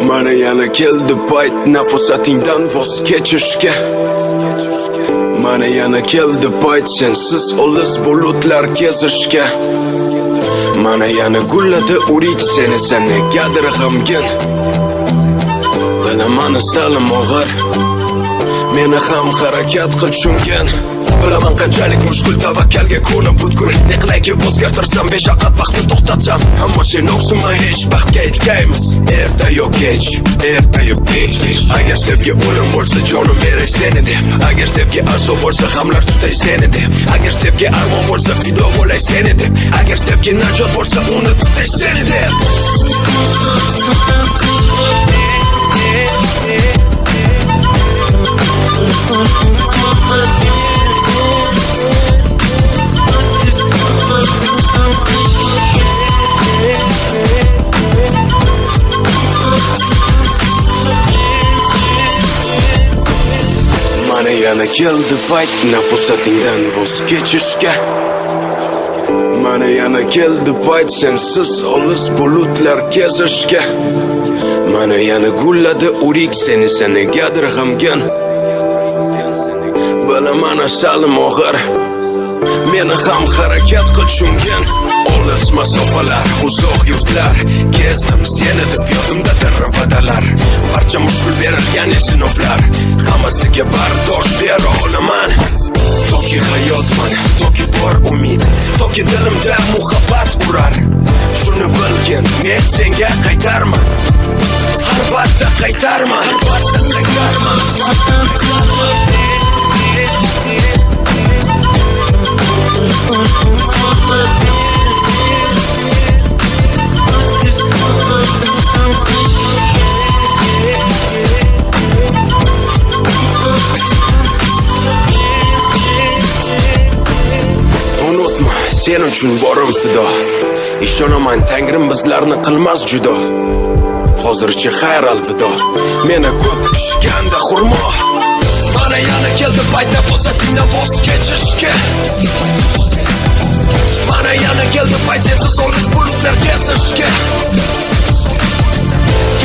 Mana yana keldi payt nafasatingdan voz kechishga. Mana yana keldi payt sensiz olis bulutlar kezishga. Mana yana gulladi urik seni negadir g'amgin. Bilaman salim og'ir, meni ham harakat qil tushungan. Bilaman qanchalik mushkul tavakkalga ko'nib butkul. Ne qilayki o'zgartirsam beshaqat vaqtni to'xtatsam, ammo sen o'qsinmay hech baxtga yetkaymiz. Erta yo kech, erta yo kech. Agar sevgi o'lim bo'lsa jonim beray seni deb. Agar sevgi azob bo'lsa hamlar tutay seni deb. Agar sevgi armon bo'lsa fido bo'lay seni deb. Agar sevgi najot bo'lsa uni tutay seni deb. Mana yana keldi payt nafasatingdan voz kechishga. Mana yana keldi payt sensiz olis bulutlar kezishga. Mana yana gulladi urik seni negadir g'amgin. Bilaman salim og'ir, meni ham harakat qil tushungan. Olis masofalar, uzoq yurtlar kezdim seni deb yodimda va'dalar. Barcha mushkul berilgan sinovlar, hammasiga bardosh bera olaman. Toki hayotman, toki bor umid, toki dilimda muhabbat urar. Shuni bilgin, men senga qaytarman. Albatta qaytarman, albatta qaytarman. Unutma, sen uchun borim fido. Ishonaman Tangrim bizlarni qilmas judo. Hozircha xayr alvido. Meni ko'p pishganda xurmo. Mana yana keldi payt nafasatingdan voz kechishga. Mana yana keldi payt sensiz olis bulutlar kezishga.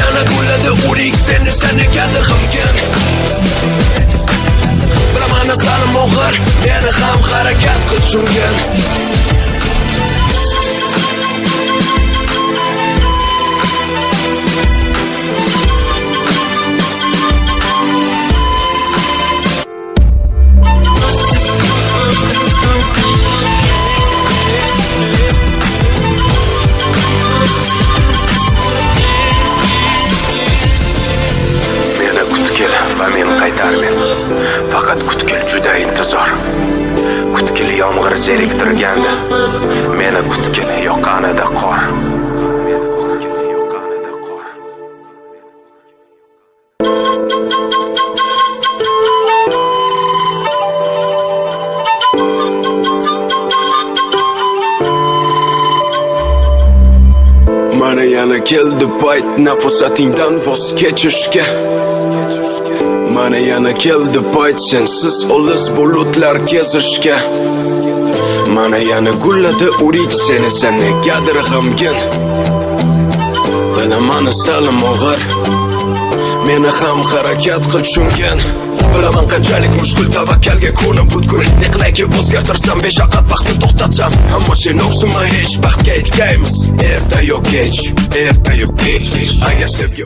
Yana gulladi urik seni negadir g'amgin. Bilaman salim og'ir, meni ham harakat qil tushungan. Va men qaytarmen. Faqat kutkil juda intizor. Kutkil yomg'ir zeriktirganda, meni kutkil yoqanida qor. Mana yana keldi payt nafasatingdan voz kechishga. Mana yana keldi payt sensiz olis bulutlar kezishga. Mana yana gulladi urik seni negadir g'amgin. Bilaman salim og'ir, meni ham harakat qil tushungan. Bilaman qanchalik mushkul tavakkalga ko'nib butkul. Ne qilayki o'zgartirsam beshaqat vaqtni to'xtatsam, ammo sen o'qsinmay hech baxtga yetkaymiz. Erta yo kech, erta yo kech. Agar sevgi